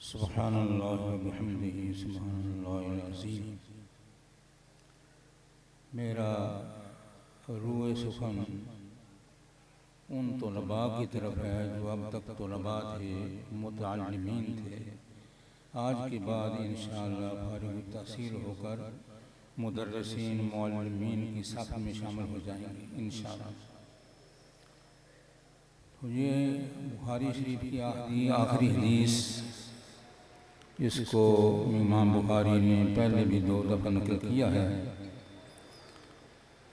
सुब्हानल्लाह व बिहम्दिही सुब्हानल्लाहिल अज़ीम। मेरा रूए सुखन उन तलबा की तरफ है जो अब तक तलबा थे, मुतअल्लिमीन थे। आज के बाद इंशाअल्लाह फारिग तहसील होकर मुदर्रिसीन मुअल्लिमीन की साथ में शामिल हो जाएंगे इंशाअल्लाह। तो ये बुखारी शरीफ की आखिरी हदीस, इसको इमाम बुखारी ने पहले भी 2 दफ़ा नकल किया है।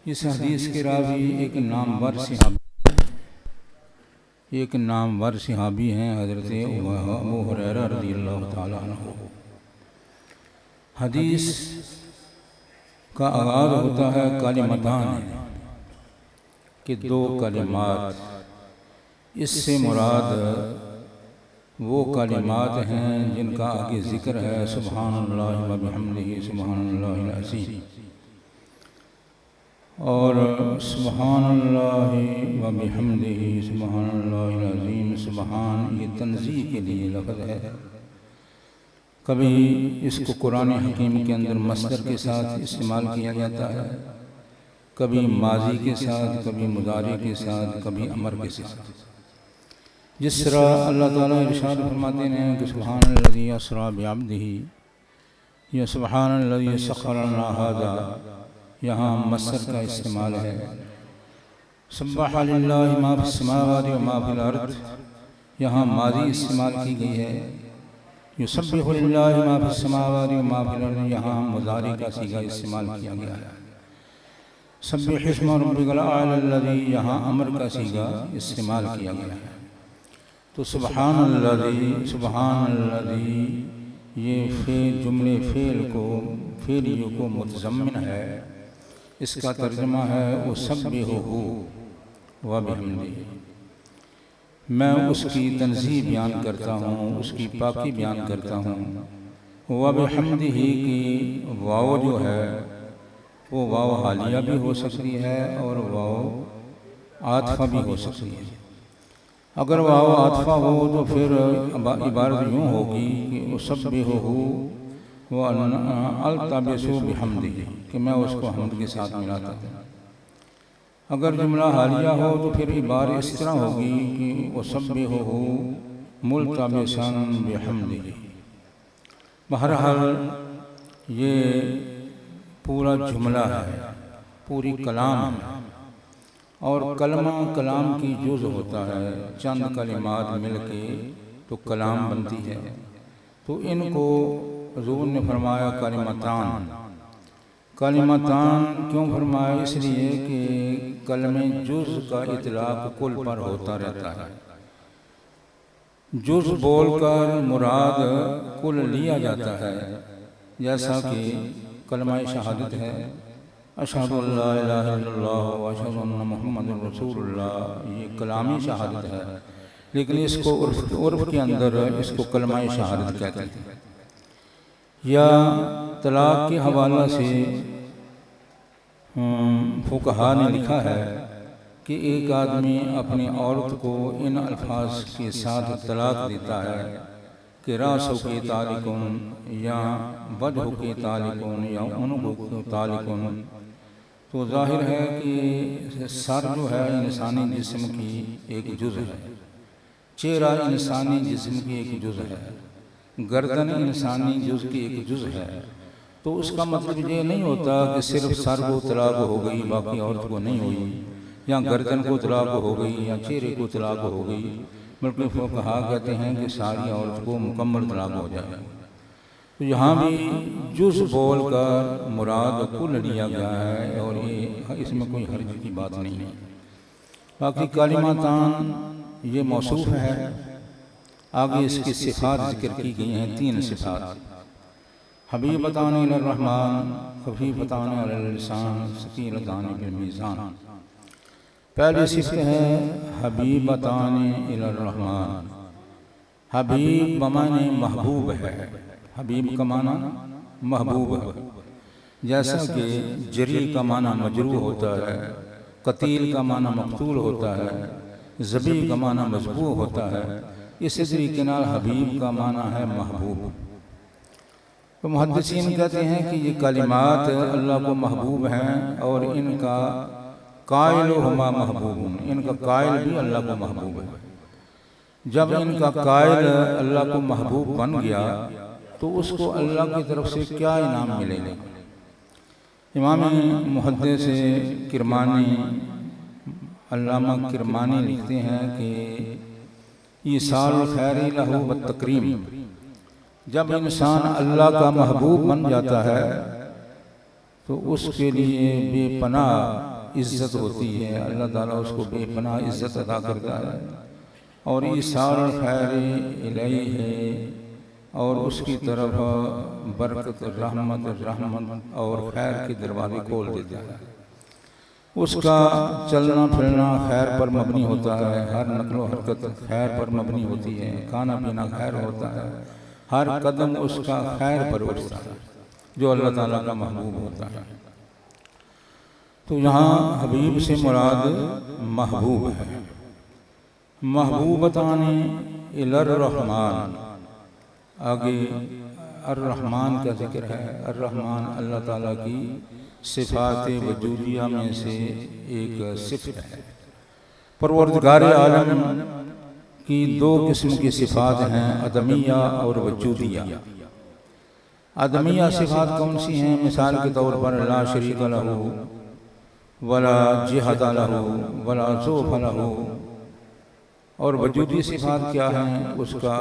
इस हदीस के रावी एक नामवर सहाबी हैं, हज़रत अबू हुरैरा रज़ियल्लाहु ताला अन्हु। हदीस का आगाज़ होता है कलिमतान कि 2 कलिमात। इससे मुराद वो कलिमात हैं जिनका आगे ज़िक्र है, सुब्हानल्लाह व बिहम्दिही सुब्हानल्लाहिल अज़ीम। और सुब्हानल्लाह व बिहम्दिही सुब्हानल्लाहिल अज़ीम, सुब्हान ये तंज़ीह के लिए लफ्ज़ है। कभी इसको कुरान हकीम के अंदर मस्दर के साथ इस्तेमाल किया जाता है, कभी माजी के साथ, कभी मुदारी के साथ, कभी अमर के साथ। जिस तरह अल्लाह ताला इरशाद फरमाते हैं कि सुब्हानल्लज़ी अस्रा बिअब्दिही या सुब्हानल्लज़ी सख़्ख़रा लना हाज़ा, यहाँ मस्दर का इस्तेमाल है। सब्बह लिल्लाहि मा फ़िस समावाति व मा फ़िल अर्ज़, यहाँ माज़ी इस्तेमाल की गई है। युसब्बिहु लिल्लाहि मा फ़िस समावाति व मा फ़िल अर्ज़, यहाँ मुज़ारी का सीगा इस्तेमाल किया गया है। सब्बिह इस्मा रब्बिकल आला अल्लज़ी, यहाँ अमर का सीगा इस्तेमाल किया गया है। तो सुब्हानल्लज़ी, सुब्हानल्लज़ी ये जुमले फेलियों को मुतज़म्मिन है। इसका तर्जुमा है उसब्बिहुहु व बिहम्दिही, मैं उसकी तंज़ीह बयान करता हूँ, उसकी पाकी बयान करता हूँ। व बिहम्दिही की वाव जो है वो वाव हालिया भी हो सकती है और वाव आतफ़ा भी हो सकती है। अगर वाव आतफ़ा हो तो फिर इबारत यूँ होगी कि उसब्बिहुहु व अल्तबिसु बिहम्दिही, कि मैं उसको हम्द के साथ मिलाता हूँ। अगर जुमला हालिया हो तो फिर इबारत इस तरह होगी कि उसब्बिहुहु मुल्तबिसन बिहम्दिही। बहरहाल ये पूरा जुमला है, पूरी कलाम है, और कलमा कलाम की जुज़ होता है। चंद कलिमात मिल के तो कलाम बनती है। तो इनको हुज़ूर ने फरमाया कलिमतान। कलिमतान क्यों फरमाया? इसलिए कि कलमे जुज़ का इतलाक़ कुल पर होता रहता है। जुज़ बोलकर मुराद कुल लिया जाता है। जैसा कि कलमा शहादत है, अशहदु अल्ला इलाहा इल्लल्लाह व अशहदु अन्ना मुहम्मदुर रसूलुल्लाह, ये कलामी शहादत है। लेकिन इसको उर्फ़ के अंदर इसको कलमा शहादत कहते हैं। या तलाक़ के हवाला से फुक़हा ने लिखा है कि एक आदमी अपनी औरत को इन अल्फाज के साथ तलाक़ देता है कि रासु के तालिकुन, या वजह के तालिकुन, या उनुक़ के तालिकुन। तो ज़ाहिर है कि सर जो है इंसानी जिस्म की एक जुज़ है, चेहरा इंसानी जिस्म की एक जुज़ है, गर्दन इंसानी जुज़ की एक जुज़ है। तो उसका मतलब ये नहीं होता कि सिर्फ सर को तलाक़ हो गई बाकी औरत को नहीं हुई, या गर्दन को तलाक़ हो गई या चेहरे को तलाक़ हो गई, बल्कि फुक़हा कहते हैं कि सारी औरत को मुकम्मल तलाक़ हो जाए। तो यहाँ भी जुज़ बोल कर मुराद कुल लिया गया है, और ये इसमें कोई हर्ज की बात नहीं है। बाकी कलिमतान ये मौसूफ़ है। आगे इसकी सिफ़ात ज़िक्र की गई हैं, 3 सिफ़ात। हबीबतान इलर रहमान, खफीफतान अलल लिसान, सकीलतान फिल मीज़ान। पहली सिफ़त है हबीबतान इलर रहमान। हबीब बमाने महबूब है। हबीब का माना महबूब है। जैसा कि जरी का माना मजरूह होता है, कतील का माना मक़तूल होता है, ज़बी का माना मज़बूह होता है, इसी तरीके नाल हबीब का माना है महबूब। तो मुहद्दिसीन कहते हैं कि ये कलिमात अल्लाह को महबूब हैं और इनका कायल हुमा महबूब, इनका कायल भी अल्लाह को महबूब है। जब इनका कायल अल्लाह को महबूब बन गया तो उसको अल्लाह की तरफ से क्या इनाम मिलेगा। इमाम मुहद्दिस किरमानी अल्लामा किरमानी लिखते हैं कि ईसाल खैरी लहू व तकरीम, जब इंसान अल्लाह का महबूब बन जाता है तो उसके लिए बेपनाह इज़्ज़त होती है, अल्लाह ताला उसको बेपनाह इज़्ज़त अदा करता है। और ईसाल खैरी इलैही है और उसकी तरफ बरकत रहमत और खैर के दरवाजे खोल देता है। उसका चलना फिरना खैर पर मबनी होता है, हर नकलो हरकत खैर पर मबनी होती है, खाना पीना खैर होता है, हर कदम उसका खैर पर उठता है जो अल्लाह ताला का महबूब होता है। तो यहाँ हबीब से मुराद महबूब है। महबूबतानी इलर रहमान, आगे अर्रहमान का जिक्र है। अर्रहमान अल्लाह ताला की सिफ़ात वजूदिया में से एक सिफ़त है। परवरदिगार आलम की दो किस्म की सिफ़ात हैं, अदमिया और वजूदिया। अदमिया सिफ़ात कौन सी हैं? मिसाल के तौर पर ला शरीक लहू वला जिहद लहू वला ज़ौफ़ लहू। और वजूदी सिफ़ात क्या हैं? उसका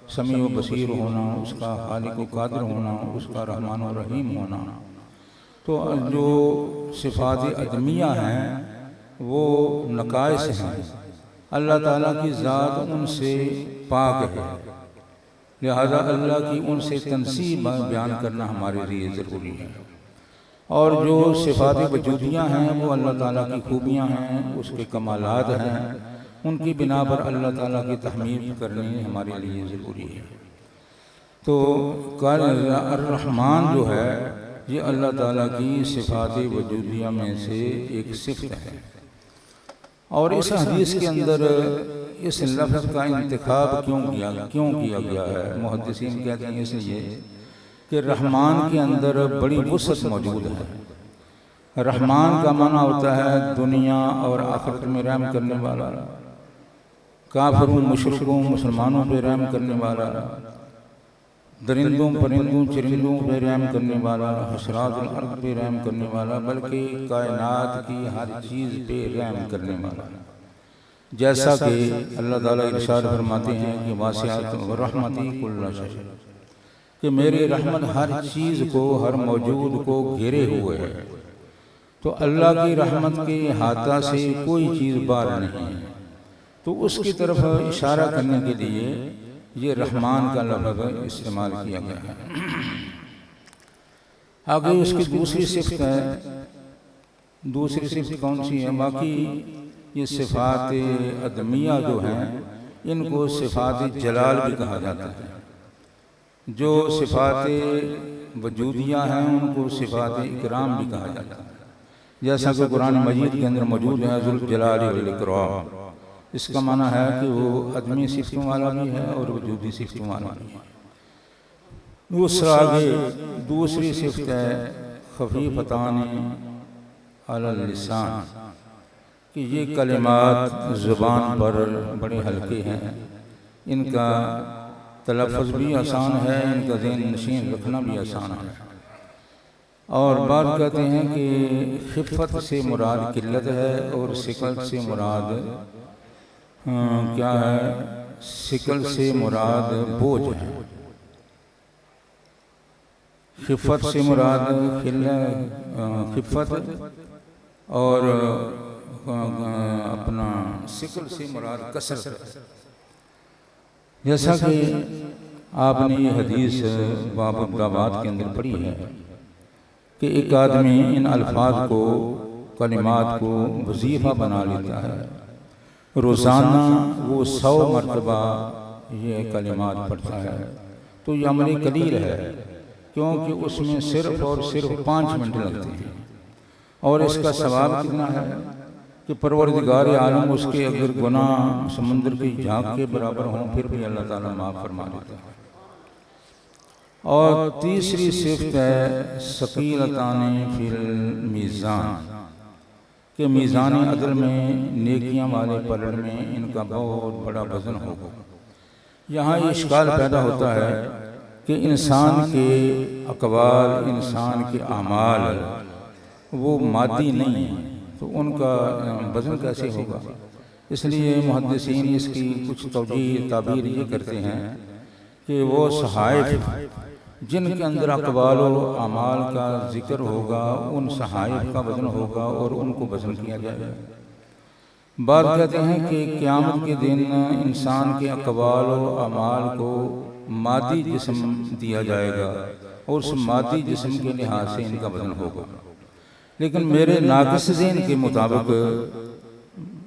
समी व बसीर होना, उसका खालिक व कादिर होना, उसका रहमान व रहीम होना। तो जो सिफ़ात अदमिया हैं वो नकाइस हैं, अल्लाह ताला की ज़ात उनसे पाक है, लिहाजा अल्लाह की उनसे तनसीब बयान करना हमारे लिए ज़रूरी है। और जो सिफ़ात वजूदियाँ हैं वो अल्लाह ताला की खूबियाँ हैं, उसके कमालात हैं, उनकी बिना पर अल्लाह ताला की तहमीद करनी हमारे लिए ज़रूरी है। तो अर्रहमान जो है ये अल्लाह ताला की सिफ़ात वजूदिया में से एक सिफ़त है। और इस हदीस के अंदर इस लफ्ज़ का इंतखाब क्यों किया गया है? मुहद्दिसीन कहते हैं इसलिए कि रहमान के अंदर बड़ी वुसअत मौजूद है। रहमान का माना होता है दुनिया और आखिरत में रहम करने वाला, काफिरों मुशरिकों मुसलमानों पे रहम करने वाला, दरिंदों परिंदों चरिंदों पे रहम करने वाला, हशरातुल अर्द पे रहम करने वाला, बल्कि कायनात की हर चीज़ पे रहम करने वाला। जैसा कि अल्लाह ताला इरशाद फरमाते हैं कि वासिअत रहमती कुल्ल शै, कि मेरी रहमत हर चीज़ को, हर मौजूद को घेरे हुए है। तो अल्लाह की रहमत के हाथा से कोई चीज़ बाहर नहीं है। तो उसकी तरफ इशारा करने के लिए ये रहमान का लफ्ज़ इस्तेमाल किया गया है। आगे उसकी दूसरी सिफ़त है। दूसरी सिफ़त कौन सी है? बाकी ये सिफ़ात अदमिया जो हैं इनको सिफ़ात जलाल भी कहा जाता है। जो सिफ़ात वजूदिया हैं उनको सिफ़ात इकराम भी कहा जाता है। जैसा कि कुरान मजीद के अंदर मौजूद है ज़ुल जलाल वल इकराम, इसका माना है कि वो अदमी सिफ़तों वाला भी है और वजूदी सिफ़तों वाला भी है। दूसरा आगे दूसरी सिफ़त है खफ़ीफ़तान अलल लिसान, कि ये कलिमात ज़ुबान पर बड़े हल्के हैं, इनका तलफ़्फ़ुज़ भी आसान है, इनका ज़हन नशीन रखना भी आसान है। और बात कहते हैं कि खिफ़त से मुराद किल्लत है और सिकल से मुराद क्या है? सिकल से मुराद बोझ है। खिफ़त से मुराद खिफ़त और अपना सिकल से मुराद कसरत। जैसा कि आपने ये हदीस बाब दावात के अंदर पढ़ी है कि एक आदमी इन अल्फाज को, कलिमात को वजीफ़ा बना लेता है, रोज़ाना वो 100 मरतबा ये कलिमात पढ़ता है, तो ये अमल कलील है, क्योंकि उसमें सिर्फ़ और सिर्फ 5 मिनट लगते हैं। और इसका सवाब कितना है कि परवरदिगार आलम उसके अगर गुनाह समुद्र की झाग के बराबर हों फिर भी अल्लाह ताला माफ़ फरमा देता है। और तीसरी सिफ़त है सकीलतान फिल मीज़ान, कि मीज़ान अदल में नेकियां वाले पलड़ में इनका बहुत बड़ा वज़न होगा। यहाँ ये इश्काल पैदा होता है कि इंसान के अक़वाल, इंसान के आमाल वो मादी नहीं है, तो उनका वज़न कैसे होगा। इसलिए मुहद्दिसीन इसकी कुछ तौजीह ताबीर ये करते हैं कि वो सहाइफ जिनके अंदर अक़वाल और आमाल का जिक्र होगा, उन सहाइफ का वज़न होगा और उनको वज़न किया जाएगा। बात कहते हैं कि क़यामत के दिन इंसान के अक़वाल और आमाल को मादी जिस्म दिया जाएगा और उस मादी जिस्म के लिहाज से इनका वज़न होगा। लेकिन मेरे नाक़िस ज़हन के मुताबिक,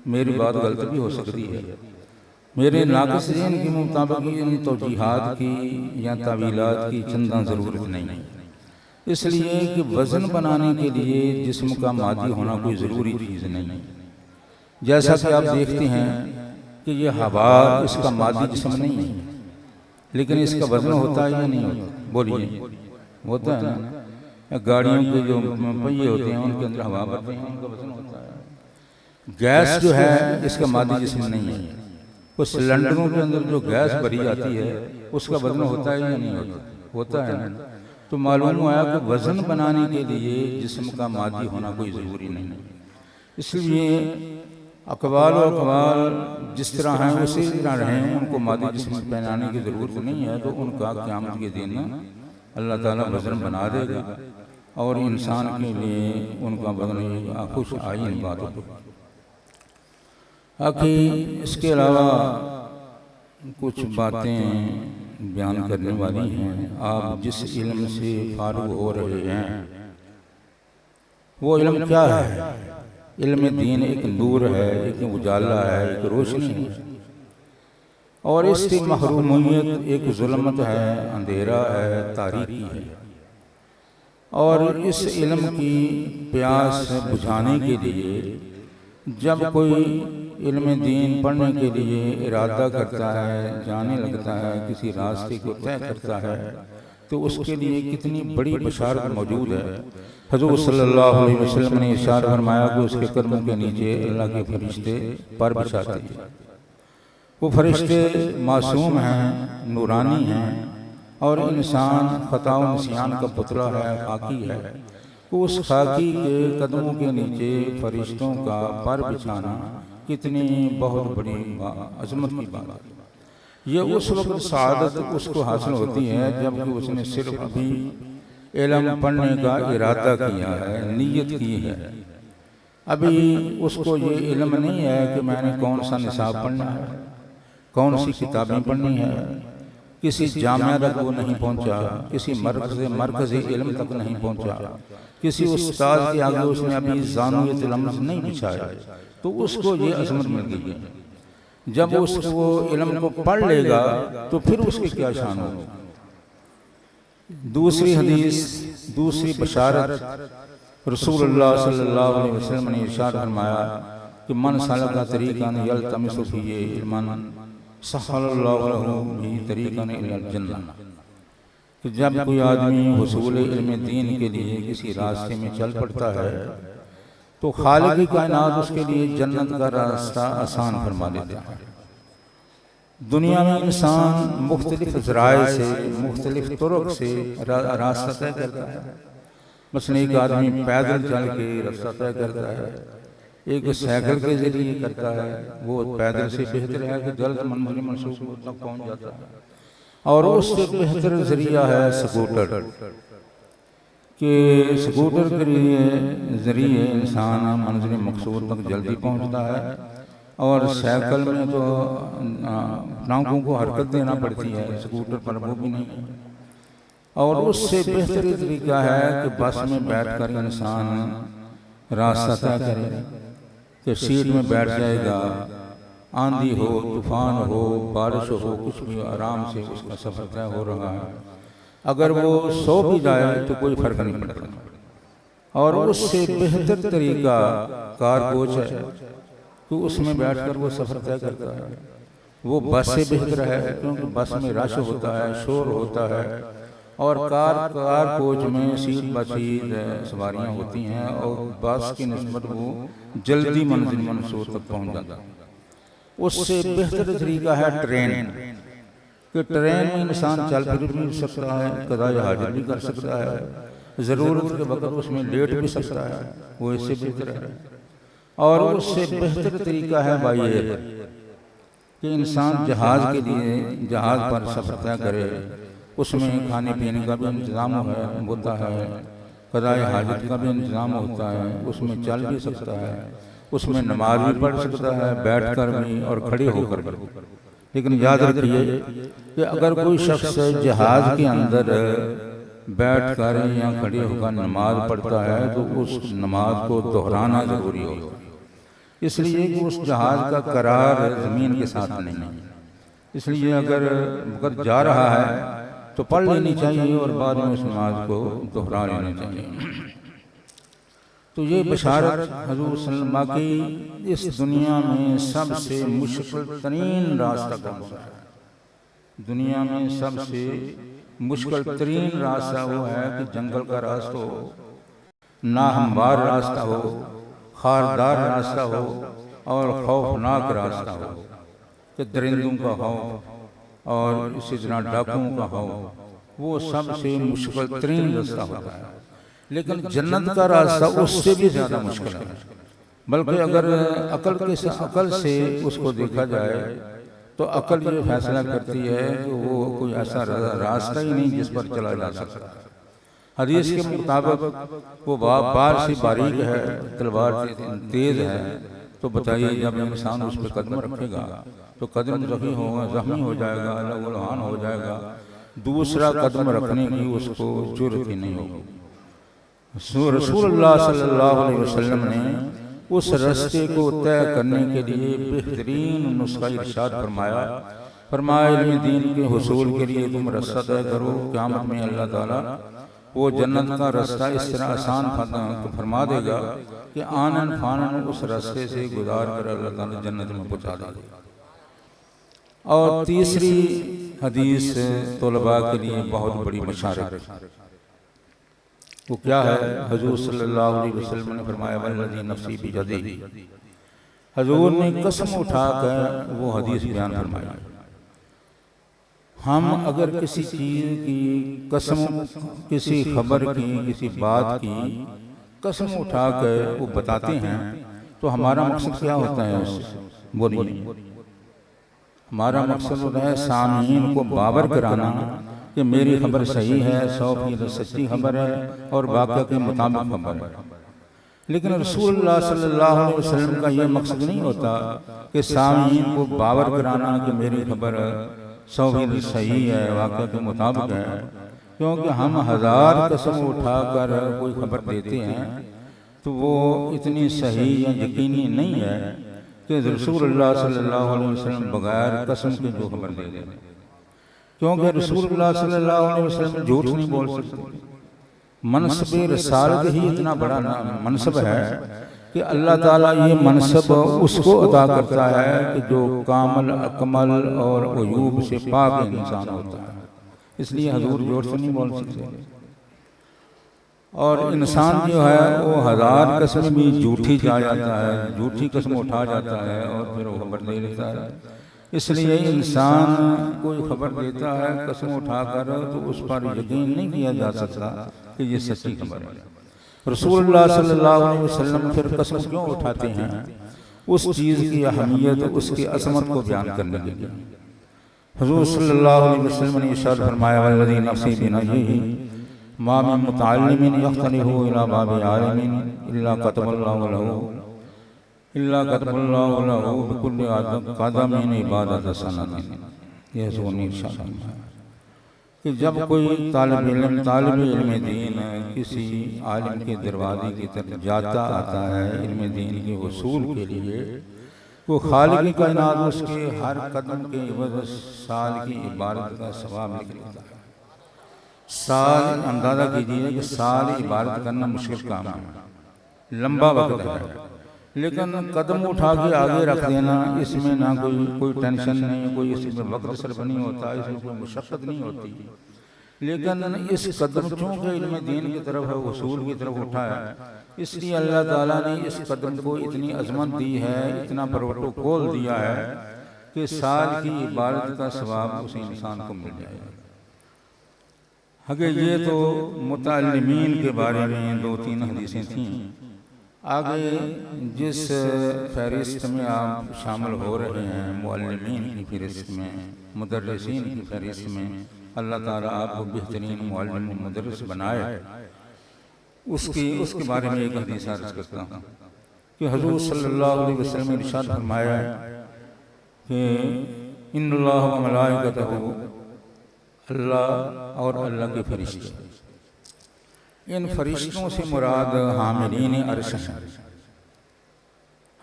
मेरी बात गलत भी हो सकती है, मेरे नाक़िस ज़हन के मुताबिक इन तौजीहात की या तावीलात की चंदा ज़रूरत नहीं है। इसलिए कि वज़न बनाने के लिए जिस्म का मादी होना कोई ज़रूरी चीज़ नहीं है। जैसा कि आप देखते हैं कि ये हवा इसका मादी जिस्म नहीं है, लेकिन इसका वज़न होता है या नहीं होता? बोलिए, होता है ना। गाड़ियों के जो पहिए होते हैं उनके अंदर हवा भरते हैं, उनका वज़न होता है। गैस जो है इसका मादी जिस्म नहीं है। कुछ सिलेंडरों के अंदर जो गैस भरी जाती है उसका वज़न होता है या नहीं होता? होता है ना। तो मालूम हुआ कि वज़न बनाने के लिए जिस्म का मादी होना कोई ज़रूरी नहीं है। इसलिए अक़वाल और अक़वाल जिस तरह हैं उसी तरह रहें, उनको मादी जिस्म पहनाने की ज़रूरत नहीं है। तो उनका क़यामत के दिन अल्लाह ताला वज़न बना देगा और इंसान के लिए उनका वज़न खुश आइन बात है। बाकी इसके अलावा कुछ बातें बयान करने वाली हैं। आप जिस इल्म से फारिग हो रहे हैं वो इल्म क्या है? इल्म दीन एक नूर है, एक उजाला है, एक रोशनी है, और इसकी महरूमियत एक ज़ुल्मत है, अंधेरा है, तारीकी है। और इस इल्म की प्यास बुझाने के लिए जब कोई इल्म दीन पढ़ने के लिए इरादा करता है, जाने लगता है, किसी रास्ते को तय करता है, तो उसके लिए कितनी बड़ी बशारत मौजूद है। हज़रत सल्लल्लाहु अलैहि वसल्लम ने इरशाद फरमाया कि उसके कदमों के नीचे अल्लाह के फरिश्ते पर बिछाते हैं। वो फरिश्ते मासूम हैं, नूरानी हैं, और इंसान ख़ता व निस्यान का पुतला है, खाकी है। तो उस खाकी के कदमों के नीचे फरिश्तों का पर बिछाना कितनी बहुत बड़ी अज़मत की बात है। ये उस वक्त सआदत उसको हासिल होती है जबकि उसने सिर्फ अभी इल्म पढ़ने का इरादा किया है, नीयत की है। अभी उसको ये इल्म नहीं है कि मैंने कौन सा निसाब पढ़ना है, कौन सी किताबें पढ़नी है, किसी जामिया तक वो नहीं पहुंचा, किसी मरकज़ इल्म तक नहीं पहुंचा, किसी उस्ताद के आगे उसने अभी ज़ानुयत लम्स नहीं बिछाया, तो उसको ये अज़मत मिल गई है। जब उसको इल्म को पढ़ लेगा तो फिर उसकी क्या शान होगी। दूसरी हदीस, दूसरी बशारत रसूलुल्लाह सल्लल्लाहु अलैहि वसल्लम ने इरशाद फरमाया कि मन सलका तरीक़न यल्तमिसु फ़ीही इल्मन सहलल्लाहु लहू बिही तरीक़न इलल जन्नह, कि जब कोई आदमी हुसूल इल्म दीन के लिए किसी रास्ते में चल पड़ता है तो खालिक़ कायनात उसके लिए जन्नत का रास्ता आसान फरमा देता है। दुनिया में इंसान मुख्तलिफ ज़राए से, मुख्तलिफ तुरुक से रास्ता तय करता है। मसलन एक आदमी पैदल चल के रास्ता तय करता है, एक साइकिल के जरिए करता है, वो पैदल से बेहतर है कि जल्द मंजिल मंसूब तक पहुँच जाता है। और उससे बेहतर जरिया है स्कूटर, कि स्कूटर के ज़रिए इंसान मंजिल मकसूद तक जल्दी पहुँचता है। और साइकिल में तो टांगों को हरकत देना पड़ती है, स्कूटर पर वो भी नहीं। और उससे बेहतर तरीका है कि बस में बैठकर इंसान रास्ता तय करे, कि सीट में बैठ जाएगा, आंधी हो, तूफान हो, बारिश हो, कुछ भी आराम से उसका सफ़र तय हो रहा है। अगर वो सो भी जाए तो कोई फ़र्क नहीं पड़ता, और उससे बेहतर तरीका कार कोच है, तो उसमें बैठकर वो सफ़र तय करता है। वो बस से बेहतर है, क्योंकि बस में रश होता है, शोर होता है, और कार कोच में सीट बसीट सवारियाँ होती हैं, और बस की निस्बत वो जल्दी मंजिल मंसूर तक पहुँच जाता है। उससे बेहतर तरीका है ट्रेन, कि ट्रेन में इंसान चल फिर भी सकता है, क़ज़ाए हाजत भी कर सकता है, ज़रूरत के वक्त उसमें लेट भी सकता है, वो इससे बेहतर है। और उससे बेहतर तरीका है बाई एयर, कि इंसान जहाज़ के लिए जहाज़ पर सफ़र तय करे, उसमें खाने पीने का भी इंतज़ाम होता है, क़ज़ाए हाजत का भी इंतज़ाम होता है, उसमें चल भी सकता है, उसमें नमाज भी पढ़ सकता है, बैठ कर भी और खड़े होकर भी। लेकिन याद रखिए कि अगर कोई शख्स जहाज़ के अंदर बैठ कर या खड़े होकर नमाज पढ़ता है, तो उस नमाज को दोहराना ज़रूरी होगा, इसलिए कि उस जहाज़ का करार ज़मीन के साथ नहीं है। इसलिए अगर वक़्त जा रहा है तो पढ़ लेनी चाहिए और बाद में उस नमाज को दोहरा लेना चाहिए। तो ये बशारत हज़ूर सल्लल्लाहु अलैहि वसल्लम की इस दुनिया में सबसे मुश्किल तरीन रास्ता कौन सा है? दुनिया में सबसे मुश्किल तरीन रास्ता वो है कि जंगल का रास्ता हो, नाहमवार रास्ता हो, खारदार रास्ता हो, और खौफनाक रास्ता हो, कि दरिंदों का खौफ और इसी तरह डाकुओं का खौफ, वो सबसे मुश्किल तरीन रास्ता होता है। लेकिन जन्नत का रास्ता उससे भी ज़्यादा मुश्किल है। बल्कि अगर अकल से उसको देखा जाए तो अकल ये फैसला करती है कि वो कोई ऐसा रास्ता ही नहीं जिस पर चला जा सकता। हदीस के मुताबिक वो बार से बारीक है, तलवार तेज है, तो बताइए जब इंसान उस पर कदम रखेगा तो कदम जख्मी हो जाएगा, लहूलुहान हो जाएगा, दूसरा कदम रखने की उसको जुर्रत ही नहीं होगी। रसूलुल्लाह सल्लल्लाहु अलैहि वसल्लम ने उस रास्ते को तय करने के लिए बेहतरीन नुस्खा इरशाद फरमाया इल्म दीन के हुसूल के लिए तुम रास्ता तय करो, क़यामत में अल्लाह ताला वो जन्नत का रास्ता इस तरह आसान फरमा देगा कि आनन फानन उस रास्ते से गुजार कर अल्लाह ताला जन्नत में पहुँचा देगा। और तीसरी हदीस तलबा के लिए बहुत बड़ी बशारत, वो क्या है? हजूर सल्लल्लाहु अलैहि वसल्लम ने फरमाया वल्लज़ी नफ्सी बियदिही, हजूर ने कसम उठाकर वो हदीस बयान फरमाई। हम अगर किसी चीज़ की कसम, किसी खबर की, किसी बात की कसम उठाकर वो बताते हैं तो हमारा मकसद क्या होता है? बोलिए, हमारा मकसद होता है सामीन को बावर कराना कि मेरी खबर सही है, 100% सच्ची खबर है और वाक़या के मुताबिक खबर है। लेकिन रसूलुल्लाह सल्लल्लाहु अलैहि वसल्लम का ये मकसद नहीं होता कि सामीन को बावर कराना कि मेरी खबर 100% सही है, वाक़या के मुताबिक है, क्योंकि हम हज़ार कसम उठाकर कोई खबर देते हैं तो वो इतनी सही या यकीनी नहीं है कि रसूलुल्लाह सल्लल्लाहु अलैहि वसल्लम बगैर कसम के जो खबर दे दें, क्योंकि रसूलुल्लाह सल्लल्लाहु अलैहि वसल्लम झूठ नहीं बोल सकते। मनसब रसालत ही इतना बड़ा मनसब है कि अल्लाह ताला ये मनसब उसको अदा करता है कि जो कामल अकमल और अयूब से पाक इंसान होता है। इसलिए हजूर जोर से नहीं बोल सकते। और इंसान जो है वो हज़ार कसम भी झूठी जा जाता है, झूठी कसम उठा जाता है और फिर वो खबर दे देता है। इसलिए इंसान कोई खबर देता है कसम उठाकर तो उस पर यकीन नहीं किया जा सकता कि ये सच्ची खबर है। रसूलुल्लाह सल्लल्लाहु अलैहि वसल्लम फिर कसम क्यों उठाते हैं? उस चीज़ की अहमियत, उसकी अज़मत को बयान करने के लिए। हुज़ूर सल्लल्लाहु अलैहि वसल्लम ने इरशाद फरमाया वल्लज़ी नफ़्सी बियदिही मा मिन मुतअल्लिमिन यख्तलिहु इला बाबि आलिमिन इल्ला कतबल्लाहु लहू बिकुल्लि क़दमिन इबादत सनतिन। यह सुनी इरशाद फरमाया कि जब कोई तालिब इल्म दीन किसी आलिम के दरवाजे की तरफ जाता आता है इल्म दीन के वसूल के लिए, वो खालिक कायनात उसके हर कदम के एवज़ साल की इबादत का सवाब लिख लेता है। साल अंदाज़ा कीजिए कि साल इबादत करना मुश्किल काम है, लंबा वक्त है, लेकिन कदम उठा के आगे रख देना, इसमें ना कोई टेंशन नहीं, कोई इसमें वक्त सर्फ नहीं होता, इसमें कोई मुशक्क़त नहीं होती। लेकिन इस कदम चूँकि इल्म दीन की तरफ है, उसूल की तरफ उठा है, इसलिए अल्लाह ताला ने इस कदम को इतनी अजमत दी है, इतना प्रोटोकॉल दिया है कि साल की इबादत का सवाब उस इंसान को मिल जाएगा। अगर ये तो मुतअल्लिमीन के बारे में 2-3 हदीसें थीं। आगे जिस फहरिस्त में आप शामिल हो रहे हैं, मुअल्लिमीन की फहरिस्त में, मुदर्रिसीन की फहरिस्त में, अल्लाह ताला आपको बेहतरीन मुअल्लिम मुदर्रिस बनाए, उसके बारे में एक हदीस अर्ज़ करता हूँ कि हुज़ूर सल्लल्लाहु अलैहि वसल्लम ने इरशाद फरमाया कि इन्नल्लाह व मलाइकतहू, अल्लाह और अल्लाह के फरिश्ते, इन फरिश्तों से मुराद हामिलीन अर्श हैं।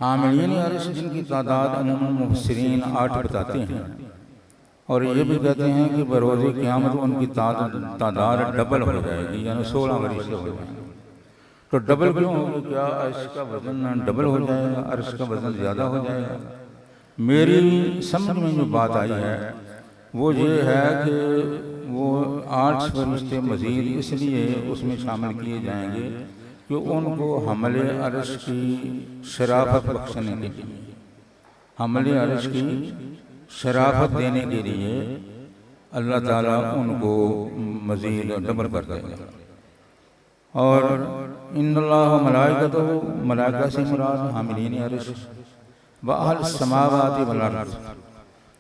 हामिलीन अर्श जिनकी तादाद अमूमन मुफस्सिरीन 8 बताते हैं, और ये भी कहते हैं कि बरोज़े क़यामत उनकी तादाद डबल हो जाएगी, यानी 16 फरिश्ते हो जाएंगे। तो डबल क्यों होगा? क्या अर्श का वज़न डबल हो जाएगा? अर्श का वज़न ज़्यादा हो जाएगा? मेरी समझ में जो बात आई है वो ये है कि वो 8 फरिश्ते मज़ीद इसलिए उसमें शामिल किए जाएंगे कि उनको हमले अर्श की शराफत बख्शने के लिए, हमले अर्श की शराफत देने के लिए अल्लाह ताला उनको मज़ीद डबल कर देगा। और इन्नल्लाह व मलाइकतहू, मलाइका से मुराद हामिलीन अर्श, व अहल समावाति वल अर्ज़,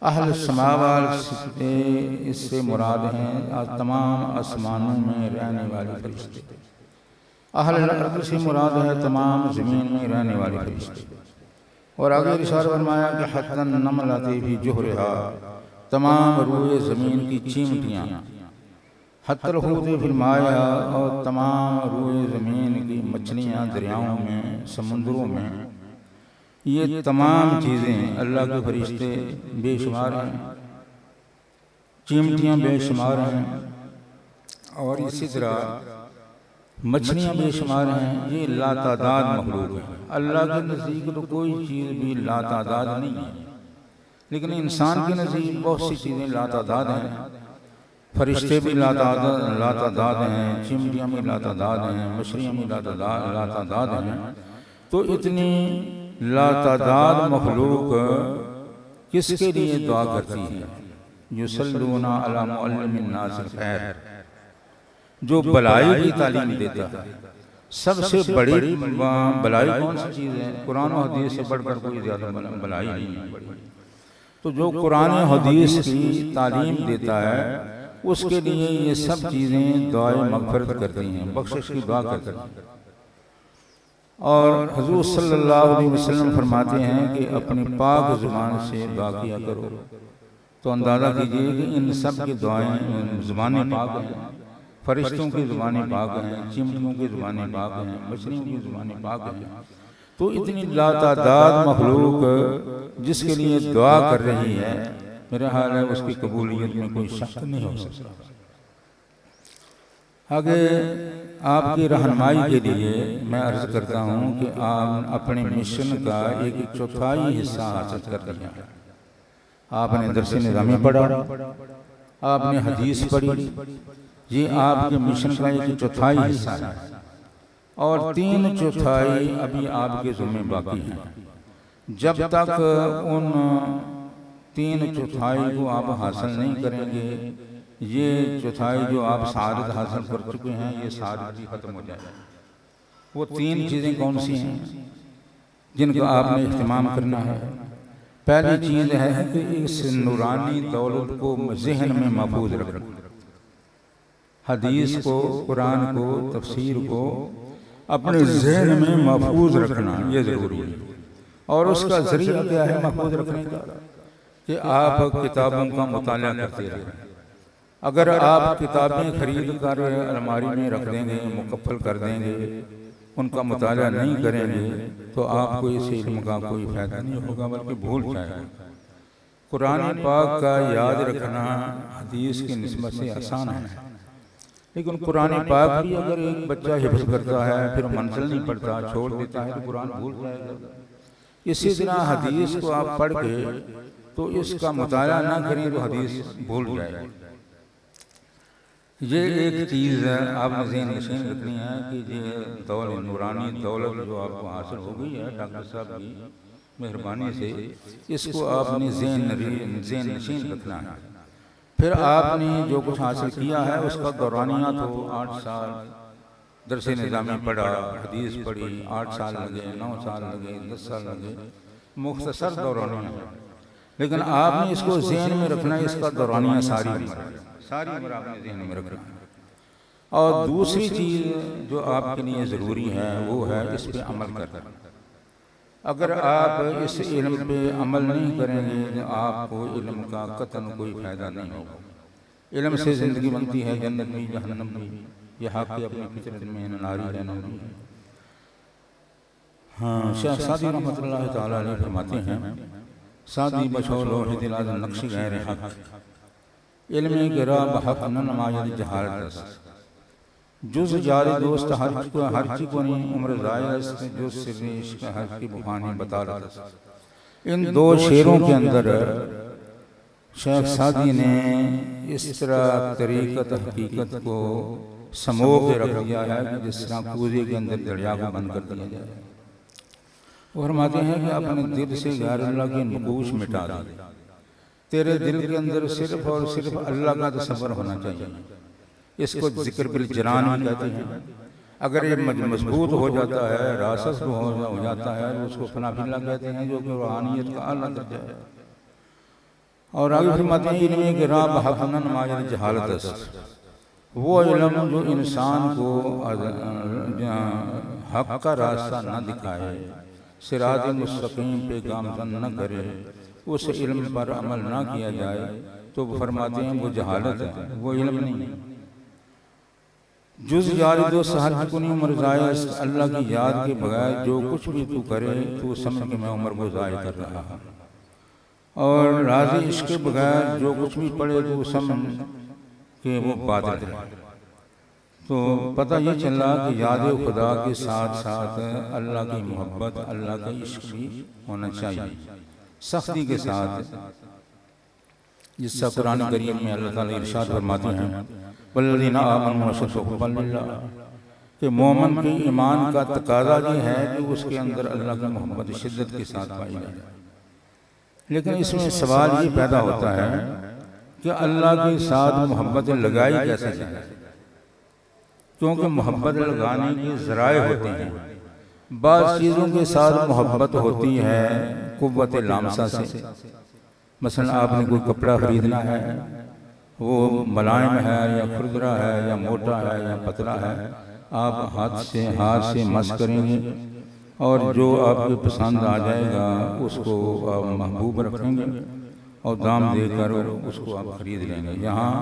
अहल समावात इससे मुराद हैं तमाम आसमानों में रहने वाले फरिश्ते, अहल अर्ज़ से मुराद है तमाम ज़मीन में रहने वाले फरिश्ते। और आगे इरशाद फरमाया कि हत्तन नमलते भी जुहरिहा, तमाम रूए ज़मीन की चींटियाँ, हत्तल हूते फिल माया, और तमाम रूए ज़मीन की मछलियाँ दरियाओं में, समुद्रों में, ये तमाम चीज़ें अल्लाह के फरिश्ते बेशुमार हैं, चींटियाँ बेशुमार हैं, और इसी तरह मछलियाँ बेशुमार हैं। ये लातादाद मखलूक है। अल्लाह के नज़दीक तो कोई चीज़ भी लातादाद नहीं है, लेकिन इंसान के नज़दीक बहुत सी चीज़ें लातादाद हैं। फरिश्ते भी लातादाद हैं, चिमटियाँ भी लातादाद हैं, मछलियाँ भी लातादाद हैं। तो इतनी लातादाद मखलूक किसके लिए दुआ करती है? युसल्लूना अला मुअल्लिमिन नासिल खैर, जो भलाई की तालीम देता है। सबसे बड़ी भलाई कौन सी चीज़ है? कुरान और हदीस से बढ़कर कोई ज़्यादा भलाई नहीं है। तो जो कुरान और हदीस की तालीम देता है, उसके लिए ये सब चीज़ें दुआए मग़फ़िरत करती हैं, बख्शिश की दुआ करती हैं। और हुज़ूर सल्लल्लाहु अलैहि वसल्लम फरमाते हैं कि अपनी पाक ज़ुबान से दुआ किया करो। तो अंदाज़ा कीजिए कि इन सब की दुआएं ज़ुबानें पाक हैं, फरिश्तों की ज़ुबानें पाक हैं, चिमटियों की ज़ुबानें पाक हैं, मछलियों की ज़ुबानें पाक हैं। तो इतनी लातादाद मखलूक जिसके लिए दुआ कर रही है, मेरा ख्याल है उसकी कबूलियत में कोई शक नहीं हो सकता। आगे आपकी रहनुमाई के लिए मैं अर्ज़ करता हूँ कि आप अपने मिशन का 1/4 हिस्सा हासिल कर लिया। आपने दर्स-ए निज़ामी पढ़ा, आपने हदीस पढ़ी, ये आपके मिशन का 1/4 हिस्सा है, और 3/4 अभी आपके ज़िम्मे बाकी हैं। जब तक उन 3/4 को आप हासिल नहीं करेंगे, ये चौथाई जो आप सादत हासिल कर चुके हैं, ये सादत भी ख़त्म हो जाएगी। वो 3 चीज़ें कौन सी हैं जिनका आपने इख्तिमाम करना है? पहली चीज़ है कि इस नूरानी दौलत को ज़हन में महफूज रखना, हदीस को, कुरान को, तफसीर को अपने ज़हन में महफूज रखना, ये ज़रूरी है। और उसका ज़रिया क्या है महफूज रखने का? कि आप किताबों का मुताला करते रहें। अगर आप किताबें खरीद कर अलमारी में रख देंगे, मुकफ़्फ़ल कर देंगे, उनका मुताला नहीं करेंगे, तो आपको इस इल्म का कोई फ़ायदा नहीं होगा, बल्कि भूल जाएगा। कुरान पाक का याद रखना हदीस की निस्बत से आसान है, लेकिन कुरान पाक भी अगर एक बच्चा हिफ्ज़ करता है फिर मंजिल नहीं पढ़ता, छोड़ देता है, तो कुरान भूल जाएगा। इसी तरह हदीस को आप पढ़ के तो इसका मुताला ना करें तो हदीस भूल जाएगा। ये एक चीज़ आपने ज़हन नशीन रखनी है कि ये दौलत, नूरानी दौलत जो आपको हासिल हो गई है डॉक्टर साहब की मेहरबानी से, इसको आपने ज़हन नशीन रखना है। फिर आपने जो कुछ हासिल किया है उसका दौरानिया तो 8 साल दरसे निज़ामी पढ़ा, हदीस पढ़ी, 8 साल लगे, 9 साल लगे, 10 साल लगे, मुख्तसर दौरानिया है। लेकिन आपने इसको ज़हन में रखना है, इसका दौरानिया सारी उम्र आपने ज़हन में रखना है। और दूसरी चीज़ जो आपके लिए ज़रूरी है वो है इस पर अमल करना। अगर आप इस इल्म पे अमल नहीं करेंगे तो आपको इल्म का कतन कोई फ़ायदा नहीं होगा। इल्म से ज़िंदगी बनती है, जन्नत भी जहन्नम भी, यह हक़ अपनी फितरत में नारी है नूरी है। हाँ, शेख सादी रहमतुल्लाह तआला अलैह फरमाते हैं, सादी बशो लोहे दिलाद नक्श गैर हक़, इल्म गिरा बहक़ न नमायद जहालत, जुज़ जारी दोस्त हर की कोनी उम्र ज़ायस, जो सिर्र इश्क़ हर की बुहानी बतालत। इन दो शेरों के अंदर शेख सादी ने इस तरह तरीक़त हकीकत को समो के रख दिया है कि जिस तरह कूजे के अंदर दरिया को बंद कर दिया जाए। वो फरमाते हैं कि अपने दिल से गैर अल्लाह की नकूश मिटा दे, तेरे दिल के अंदर सिर्फ और सिर्फ अल्लाह का तसव्वुर होना चाहिए। इसको जिक्र बिल जनान भी कहते हैं। अगर ये मजबूत हो जाता है, रासस हो जाता है, तो उसको फनाफिल्ला कहते हैं, जो कि रूहानियत का आला दर्जा है। और आगे फरमाते हैं, इल्म के राह बहक़ नमायद जहालत, वो इल्म जो इंसान को हक़ का रास्ता न दिखाए, सिरात मुस्तक़ीम पे गामज़न न करे, उस इल्म पर अमल ना किया जाए, तो फरमाते हैं वो जहालत है, वो इल्म नहीं है। जुज़ यार दो सहर कुनी उम्र ज़ाया, अल्लाह की याद के बगैर जो कुछ भी तू करे तो समझ के मैं उम्र को ज़ाया कर रहा हूँ। और राज़ी इश्क़ के बगैर जो कुछ भी पढ़े तो समझ के वो बातिल है। तो पता ये चला कि याद खुदा के साथ साथ अल्लाह की मोहब्बत, अल्लाह का इश्क़ भी होना चाहिए सख्ती के साथ। जिससे कुरान करीम में अल्लाह ताला इरशाद फरमाते हैं, वल्लज़ीना आमनू अशद्दु हुब्बन लिल्लाह, कि मोमिन के ईमान का तकाज़ा ये है कि उसके अंदर अल्लाह की मोहब्बत शिद्दत के साथ पाई जाए। लेकिन इसमें सवाल ये पैदा होता है कि अल्लाह के साथ मोहब्बत लगाई कैसे जाए, क्योंकि मोहब्बत लगाने के ज़राए होते हैं। बाज़ चीज़ों के साथ मोहब्बत होती है कुव्वत लामसा से। मसलन आपने कोई कपड़ा खरीदना है, वो मुलायम है या खुरदरा है या मोटा है या पतला है, आप हाथ से मस करेंगे और जो आपके पसंद आ जाएगा उसको आप महबूब रखेंगे और दाम देकर उसको आप खरीद लेंगे। यहाँ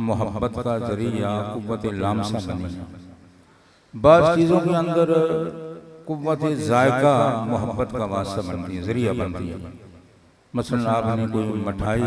मोहब्बत का ज़रिया कुव्वत लामसा बनेगा। बाज़ चीज़ों के अंदर कुव्वत ज़ायका मोहब्बत का वास्ता बनती है, ज़रिया बनती है। मसलन आपने कोई मिठाई